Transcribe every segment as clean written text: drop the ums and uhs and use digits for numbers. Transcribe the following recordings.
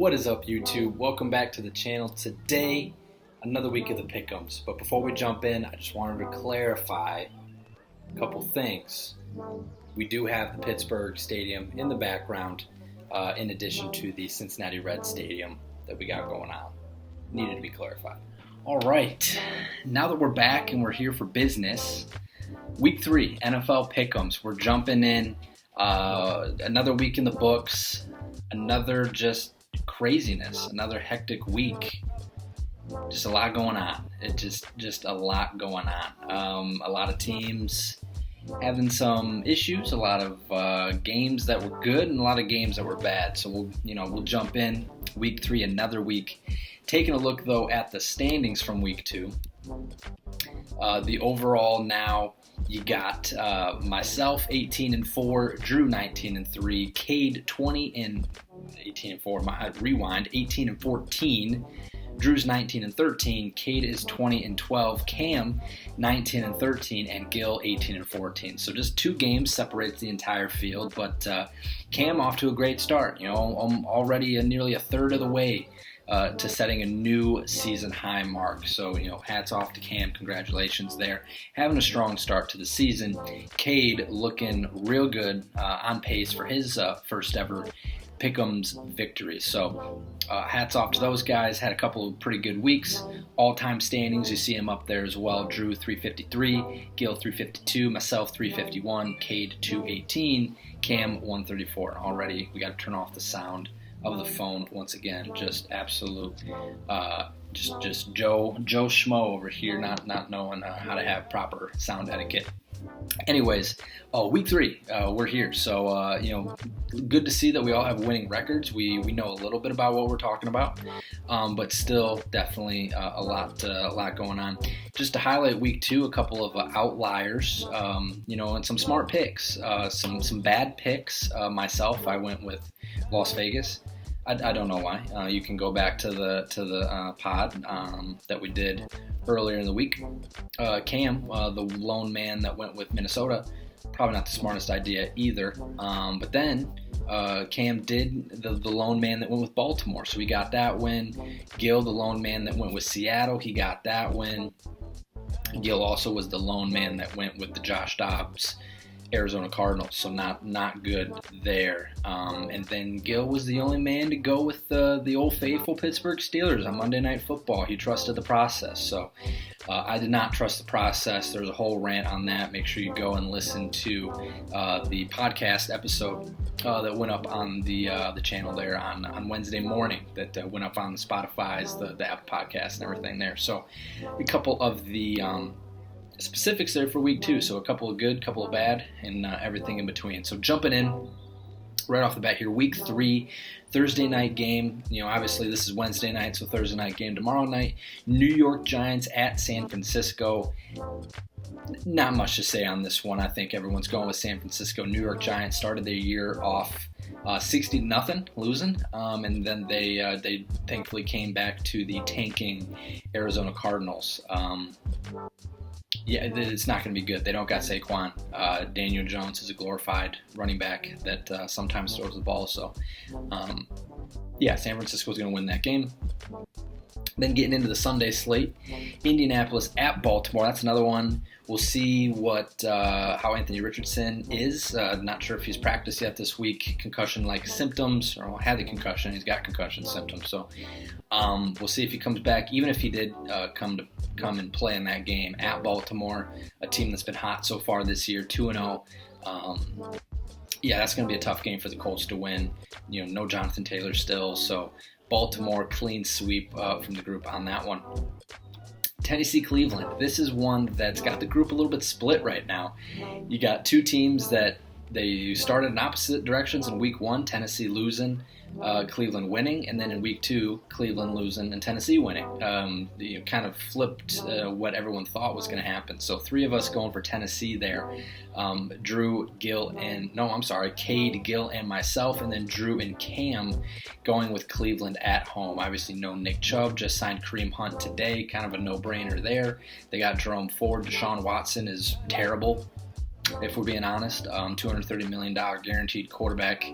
What is up, YouTube? Welcome back to the channel. Today, another week of the Pick'ems. But before we jump in, I just wanted to clarify a couple things. We do have the Pittsburgh Stadium in the background, in addition to the Cincinnati Reds Stadium that we got going on. Needed to be clarified. All right, now that we're back and we're here for business, Week 3, NFL Pick'ems. We're jumping in. Another week in the books. Another just craziness, another hectic week. Just a lot going on. Just a lot going on. A lot of teams having some issues, a lot of games that were good and a lot of games that were bad. So we'll jump in Week 3, another week. Taking a look though at the standings from Week 2. The overall now, you got myself 18-4, Drew 19-3, Cade 18-4. Rewind 18-14. Drew's 19-13. Cade is 20-12. Cam 19-13, and Gil 18-14. So just 2 games separates the entire field, but Cam off to a great start. I'm already nearly a third of the way to setting a new season high mark. So, hats off to Cam. Congratulations there. Having a strong start to the season. Cade looking real good, on pace for his first ever Pick'ems victory. So, hats off to those guys. Had a couple of pretty good weeks. All-time standings, you see him up there as well. Drew 353, Gil 352, myself 351, Cade 218, Cam 134. Already, we got to turn off the sound of the phone once again. Just absolute, just Joe Schmo over here, not knowing how to have proper sound etiquette. Anyways, Week 3, we're here. So good to see that we all have winning records. We know a little bit about what we're talking about, but still definitely a lot going on. Just to highlight Week 2, a couple of outliers, and some smart picks, some bad picks. Myself, I went with Las Vegas. I don't know why. You can go back to the pod that we did earlier in the week. Cam, the lone man that went with Minnesota, probably not the smartest idea either. But then Cam did the lone man that went with Baltimore, so we got that win. Gil, the lone man that went with Seattle, he got that win. Gil also was the lone man that went with the Josh Dobbs Arizona Cardinals, so not good there. And then Gil was the only man to go with the old faithful Pittsburgh Steelers on Monday Night Football. He trusted the process, so I did not trust the process. There's a whole rant on that. Make sure you go and listen to the podcast episode that went up on the channel there on Wednesday morning, that went up on the Spotify's, the Apple Podcast and everything there. So a couple of the specifics there for Week 2. So a couple of good, couple of bad, and everything in between. So jumping in right off the bat here, Week 3, Thursday night game. Obviously this is Wednesday night, so Thursday night game tomorrow night. New York Giants at San Francisco. Not much to say on this one. I think everyone's going with San Francisco. New York Giants started their year off 60-0 losing, and then they thankfully came back to the tanking Arizona Cardinals. Yeah, it's not going to be good. They don't got Saquon. Daniel Jones is a glorified running back that sometimes throws the ball. So, San Francisco is going to win that game. Then getting into the Sunday slate, Indianapolis at Baltimore. That's another one. We'll see how Anthony Richardson is. Not sure if he's practiced yet this week. Concussion-like symptoms, or had the concussion. He's got concussion symptoms. So we'll see if he comes back. Even if he did come and play in that game at Baltimore, a team that's been hot so far this year, 2-0. That's going to be a tough game for the Colts to win. No Jonathan Taylor still, so Baltimore clean sweep from the group on that one. Tennessee, Cleveland. This is one that's got the group a little bit split right now. You got 2 teams that they started in opposite directions in Week 1, Tennessee losing, Cleveland winning, and then in Week 2, Cleveland losing and Tennessee winning. Kind of flipped what everyone thought was going to happen. So 3 of us going for Tennessee there. Cade, Gil, and myself, and then Drew and Cam going with Cleveland at home. Obviously no Nick Chubb, just signed Kareem Hunt today, kind of a no-brainer there. They got Jerome Ford. Deshaun Watson is terrible. if we're being honest. $230 million guaranteed quarterback.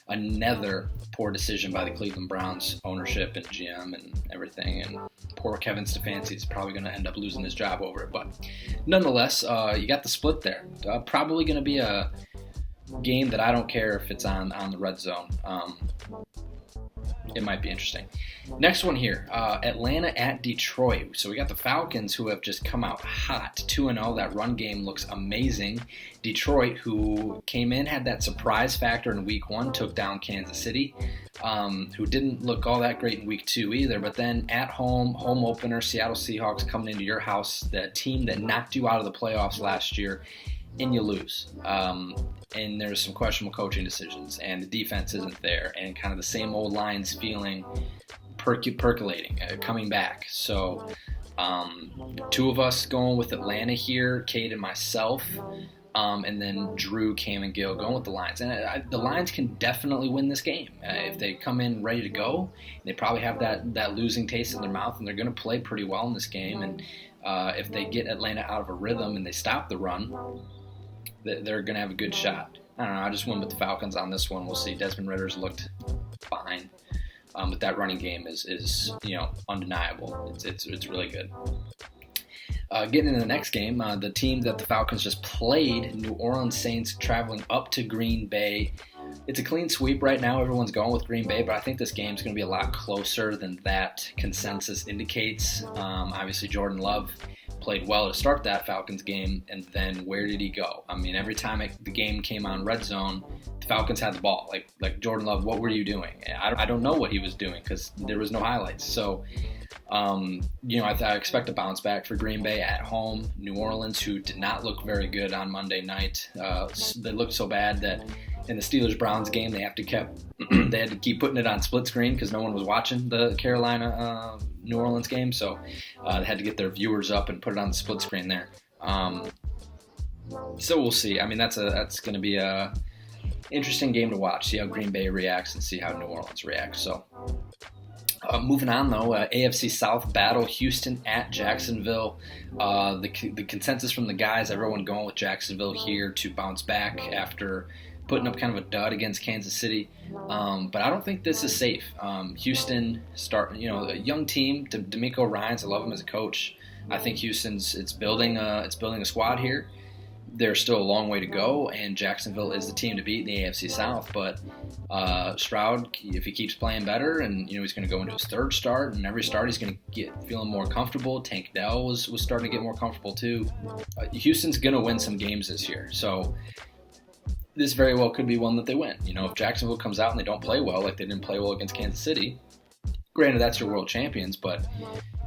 Another poor decision by the Cleveland Browns ownership and GM and everything. And poor Kevin Stefanski is probably going to end up losing his job over it. But nonetheless, you got the split there. Probably going to be a game that I don't care if it's on the red zone. It might be interesting. Next one here, Atlanta at Detroit. So we got the Falcons, who have just come out hot, 2-0. That run game looks amazing. Detroit, who came in, had that surprise factor in week 1, took down Kansas City, who didn't look all that great in week 2 either. But then at home opener, Seattle Seahawks coming into your house, the team that knocked you out of the playoffs last year, and you lose. And there's some questionable coaching decisions, and the defense isn't there, and kind of the same old Lions feeling percolating, coming back. So 2 of us going with Atlanta here, Cade and myself, and then Drew, Cam, and Gil going with the Lions. And the Lions can definitely win this game. If they come in ready to go, they probably have that losing taste in their mouth, and they're going to play pretty well in this game. And if they get Atlanta out of a rhythm and they stop the run, they're going to have a good shot. I don't know. I just went with the Falcons on this one. We'll see. Desmond Ritter's looked fine, but that running game is undeniable. It's really good. Getting into the next game, the team that the Falcons just played, New Orleans Saints, traveling up to Green Bay. It's a clean sweep right now. Everyone's going with Green Bay, but I think this game's going to be a lot closer than that consensus indicates. Obviously, Jordan Love played well to start that Falcons game, and then where did he go? I mean, every time the game came on red zone, the Falcons had the ball. Like Jordan Love, what were you doing? I don't know what he was doing because there was no highlights. So, I expect a bounce back for Green Bay at home. New Orleans, who did not look very good on Monday night, they looked so bad that in the Steelers-Browns game, they had to keep putting it on split screen because no one was watching the Carolina New Orleans game, so they had to get their viewers up and put it on the split screen there. So we'll see. I mean, that's going to be a interesting game to watch. See how Green Bay reacts and see how New Orleans reacts. So moving on though, AFC South battle: Houston at Jacksonville. The consensus from the guys, everyone going with Jacksonville here to bounce back after putting up kind of a dud against Kansas City. But I don't think this is safe. Houston a young team. D'Amico Ryans, I love him as a coach. I think Houston's building a squad here. There's still a long way to go, and Jacksonville is the team to beat in the AFC South. But Stroud, if he keeps playing better, and he's going to go into his third start, and every start he's going to get feeling more comfortable. Tank Dell was starting to get more comfortable too. Houston's going to win some games this year, so this very well could be one that they win. If Jacksonville comes out and they don't play well, like they didn't play well against Kansas City, granted that's your world champions, but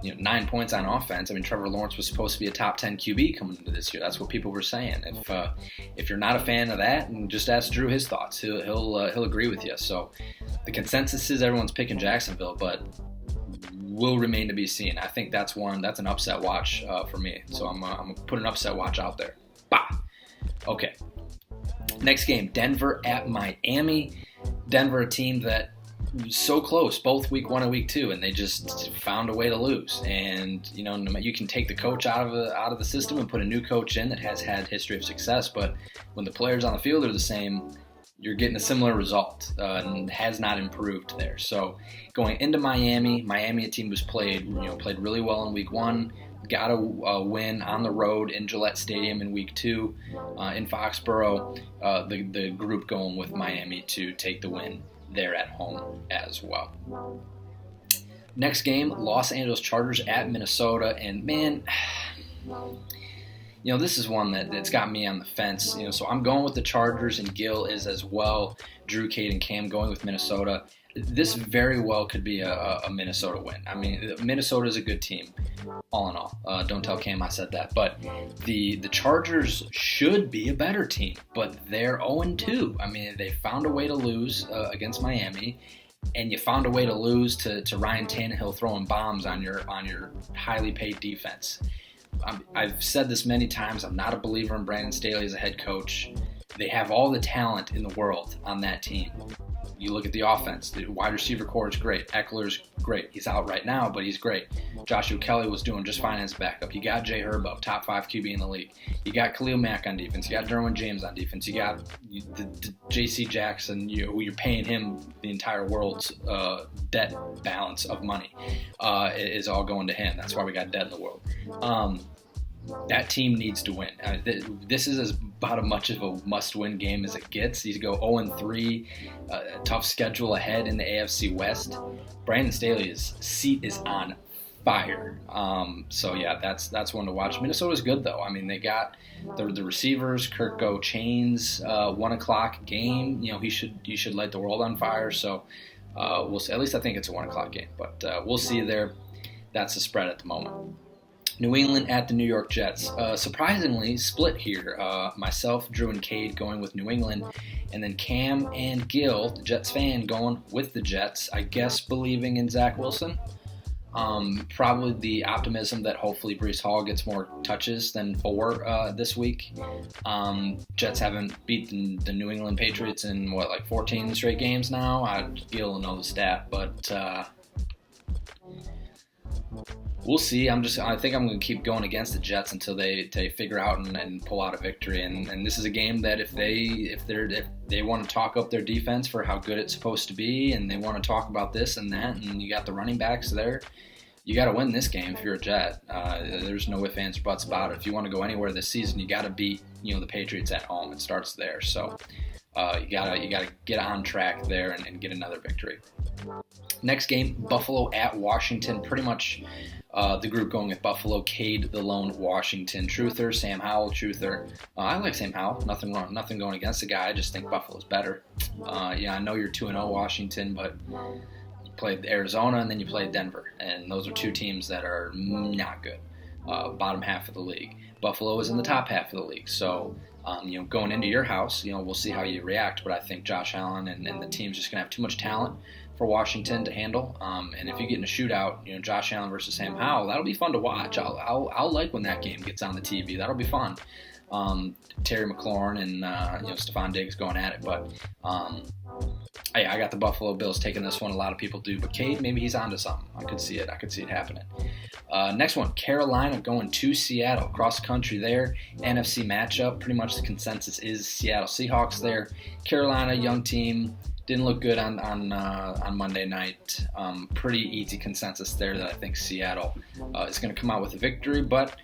9 points on offense. I mean, Trevor Lawrence was supposed to be a top 10 QB coming into this year. That's what people were saying. If you're not a fan of that, and just ask Drew his thoughts, he'll agree with you. So the consensus is everyone's picking Jacksonville, but will remain to be seen. I think that's an upset watch for me. So I'm gonna put an upset watch out there. Bah. Okay. Next game, Denver at Miami. Denver, a team that was so close, both week 1 and week 2, and they just found a way to lose. And you can take the coach out of the system and put a new coach in that has had history of success, but when the players on the field are the same, you're getting a similar result, and has not improved there. So going into Miami, a team who's played really well in week 1. Got a win on the road in Gillette Stadium in week 2 in Foxborough. The group going with Miami to take the win there at home as well. Next game, Los Angeles Chargers at Minnesota. And man, this is one that's got me on the fence. So I'm going with the Chargers, and Gil is as well. Drew, Cade, and Cam going with Minnesota. This very well could be a Minnesota win. I mean, Minnesota is a good team, all in all. Don't tell Cam I said that. But the Chargers should be a better team, but they're 0-2. I mean, they found a way to lose against Miami, and you found a way to lose to Ryan Tannehill throwing bombs on your highly paid defense. I've said this many times. I'm not a believer in Brandon Staley as a head coach. They have all the talent in the world on that team. You look at the offense. The wide receiver core is great. Eckler's great. He's out right now, but he's great. Joshua Kelly was doing just fine as backup. You got Jay Herbo, top 5 QB in the league. You got Khalil Mack on defense. You got Derwin James on defense. You got the J.C. Jackson, who you're paying him the entire world's debt balance of money is all going to him. That's why we got debt in the world. That team needs to win. This is about as much of a must-win game as it gets. You go 0-3, a tough schedule ahead in the AFC West. Brandon Staley's seat is on fire. So yeah, that's one to watch. Minnesota's good though. I mean, they got the receivers. Kirk Chains, 1 o'clock game. You should light the world on fire. So we'll see. At least I think it's a 1 o'clock game, but we'll see there. That's the spread at the moment. New England at the New York Jets. Surprisingly split here. Myself, Drew, and Cade going with New England. And then Cam and Gil, the Jets fan, going with the Jets. I guess believing in Zach Wilson. Probably the optimism that hopefully Breece Hall gets more touches than 4 this week. Jets haven't beaten the New England Patriots in, 14 straight games now? Gil will know the stat, but... we'll see. I think I'm going to keep going against the Jets until they figure out and pull out a victory. And this is a game that if they want to talk up their defense for how good it's supposed to be, and they want to talk about this and that, and you got the running backs there, you got to win this game if you're a Jet. There's no ifs, ands, or buts about it. If you want to go anywhere this season, you got to beat the Patriots at home. It starts there. So you gotta get on track there and get another victory. Next game, Buffalo at Washington. Pretty much the group going with Buffalo. Cade, the lone Washington truther. Sam Howell, truther. I like Sam Howell. Nothing wrong. Nothing going against the guy. I just think Buffalo's better. I know you're 2-0 Washington, but you played Arizona and then you played Denver. And those are two teams that are not good. Bottom half of the league. Buffalo is in the top half of the league. So, going into your house, we'll see how you react. But I think Josh Allen and the team's just going to have too much talent for Washington to handle. And if you get in a shootout, Josh Allen versus Sam Howell, that'll be fun to watch. I'll like when that game gets on the TV. That'll be fun. Terry McLaurin and Stephon Diggs going at it. But I got the Buffalo Bills taking this one. A lot of people do. But Cade, maybe he's onto something. I could see it happening. Next one, Carolina going to Seattle. Cross country there. NFC matchup. Pretty much the consensus is Seattle Seahawks there. Carolina, young team. Didn't look good on Monday night. Pretty easy consensus there that I think Seattle is going to come out with a victory. But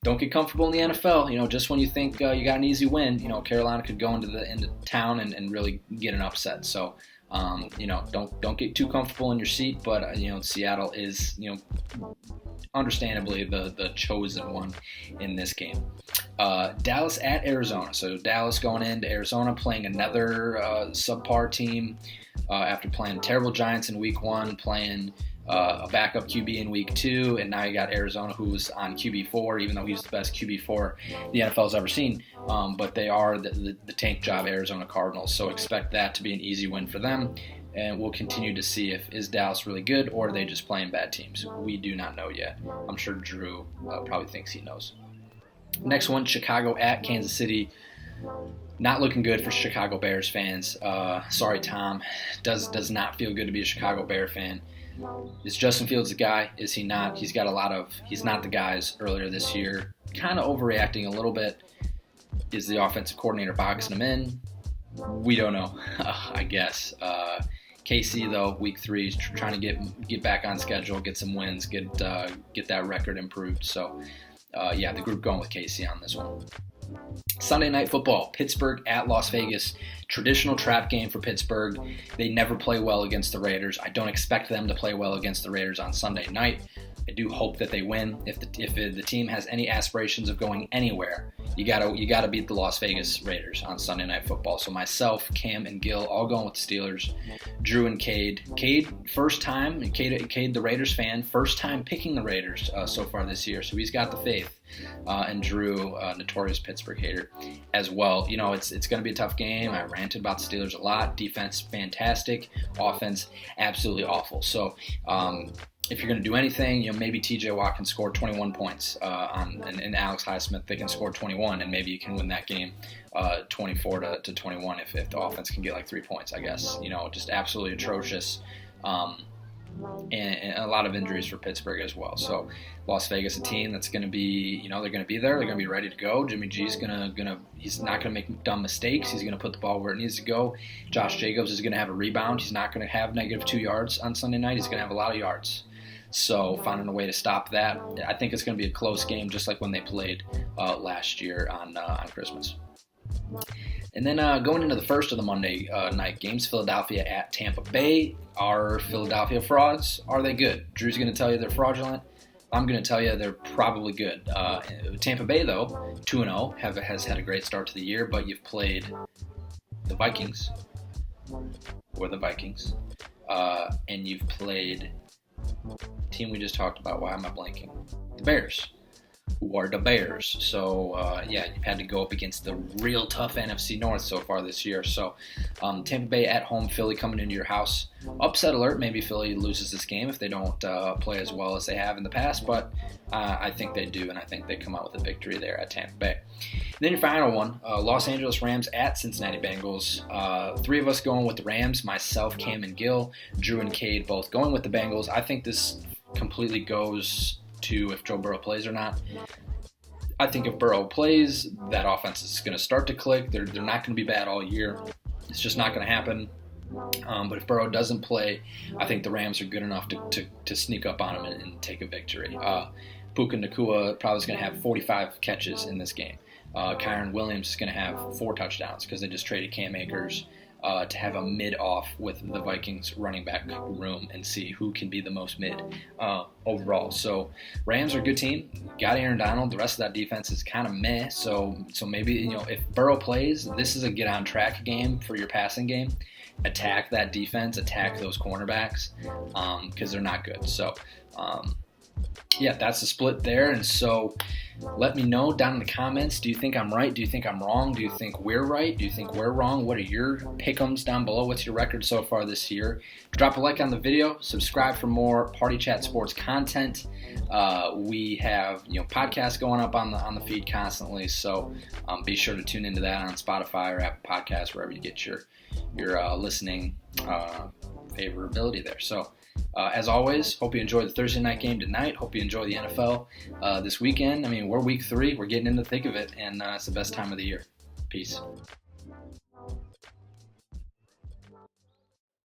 don't get comfortable in the NFL. Just when you think you got an easy win, Carolina could go into town and really get an upset. So, don't get too comfortable in your seat. But Seattle is understandably the chosen one in this game. Dallas at Arizona. So Dallas going into Arizona playing another subpar team after playing terrible Giants in week 1, playing a backup QB in week 2, and now you got Arizona who's on QB4, even though he's the best QB4 the NFL's ever seen. But they are the tank job Arizona Cardinals, so expect that to be an easy win for them. And we'll continue to see is Dallas really good or are they just playing bad teams. We do not know yet. I'm sure Drew probably thinks he knows. Next one, Chicago at Kansas City. Not looking good for Chicago Bears fans. Sorry, Tom. Does not feel good to be a Chicago Bear fan. Is Justin Fields the guy? Is he not? He's not the guys earlier this year. Kind of overreacting a little bit. Is the offensive coordinator boxing him in? We don't know, I guess. KC, though, week 3, is trying to get back on schedule, get some wins, get that record improved. So, the group going with KC on this one. Sunday Night Football, Pittsburgh at Las Vegas. Traditional trap game for Pittsburgh. They never play well against the Raiders. I don't expect them to play well against the Raiders on Sunday night. I do hope that they win. If the team has any aspirations of going anywhere, you gotta beat the Las Vegas Raiders on Sunday Night Football. So myself, Cam, and Gil all going with the Steelers. Drew and Cade. Cade, first time. Cade, the Raiders fan, first time picking the Raiders so far this year. So he's got the faith. And Drew, notorious Pittsburgh hater, as well. It's going to be a tough game. I ranted about the Steelers a lot. Defense, fantastic. Offense, absolutely awful. So, if you're going to do anything, maybe T.J. Watt can score 21 points and Alex Highsmith, they can score 21, and maybe you can win that game 24 to 21 if the offense can get like 3 points, I guess. Just absolutely atrocious. And a lot of injuries for Pittsburgh as well. So Las Vegas, a team that's going to be, they're going to be there. They're going to be ready to go. Jimmy G's he's not going to make dumb mistakes. He's going to put the ball where it needs to go. Josh Jacobs is going to have a rebound. He's not going to have negative 2 yards on Sunday night. He's going to have a lot of yards. So finding a way to stop that, I think it's going to be a close game, just like when they played last year on Christmas. And then going into the first of the Monday night games, Philadelphia at Tampa Bay. Are Philadelphia frauds? Are they good? Drew's going to tell you they're fraudulent. I'm going to tell you they're probably good. Tampa Bay, though, 2-0, has had a great start to the year, but you've played the Vikings, and you've played the team we just talked about. Why am I blanking? The Bears. Who are the Bears. So, you've had to go up against the real tough NFC North so far this year. So, Tampa Bay at home, Philly coming into your house. Upset alert, maybe Philly loses this game if they don't play as well as they have in the past, but I think they do, and I think they come out with a victory there at Tampa Bay. And then your final one, Los Angeles Rams at Cincinnati Bengals. 3 of us going with the Rams, myself, Cam, and Gil. Drew and Cade both going with the Bengals. I think this completely goes to if Joe Burrow plays or not. I think if Burrow plays, that offense is going to start to click. They're not going to be bad all year. It's just not going to happen. But if Burrow doesn't play, I think the Rams are good enough to sneak up on him and take a victory. Puka Nacua probably is going to have 45 catches in this game. Kyren Williams is going to have 4 touchdowns because they just traded Cam Akers to have a mid-off with the Vikings running back room and see who can be the most mid overall. So Rams are a good team. Got Aaron Donald. The rest of that defense is kind of meh. So maybe, if Burrow plays, this is a get-on-track game for your passing game. Attack that defense. Attack those cornerbacks because they're not good. So, that's the split there. And so let me know down in the comments. Do you think I'm right? Do you think I'm wrong? Do you think we're right? Do you think we're wrong? What are your pick'ems down below? What's your record so far this year? Drop a like on the video. Subscribe for more Party Chat Sports content. We have podcasts going up on the feed constantly. So be sure to tune into that on Spotify or Apple Podcasts, wherever you get your listening favorability there. So as always, hope you enjoy the Thursday night game tonight. Hope you enjoy the NFL this weekend. I mean, we're week 3. We're getting in the thick of it, and it's the best time of the year. Peace.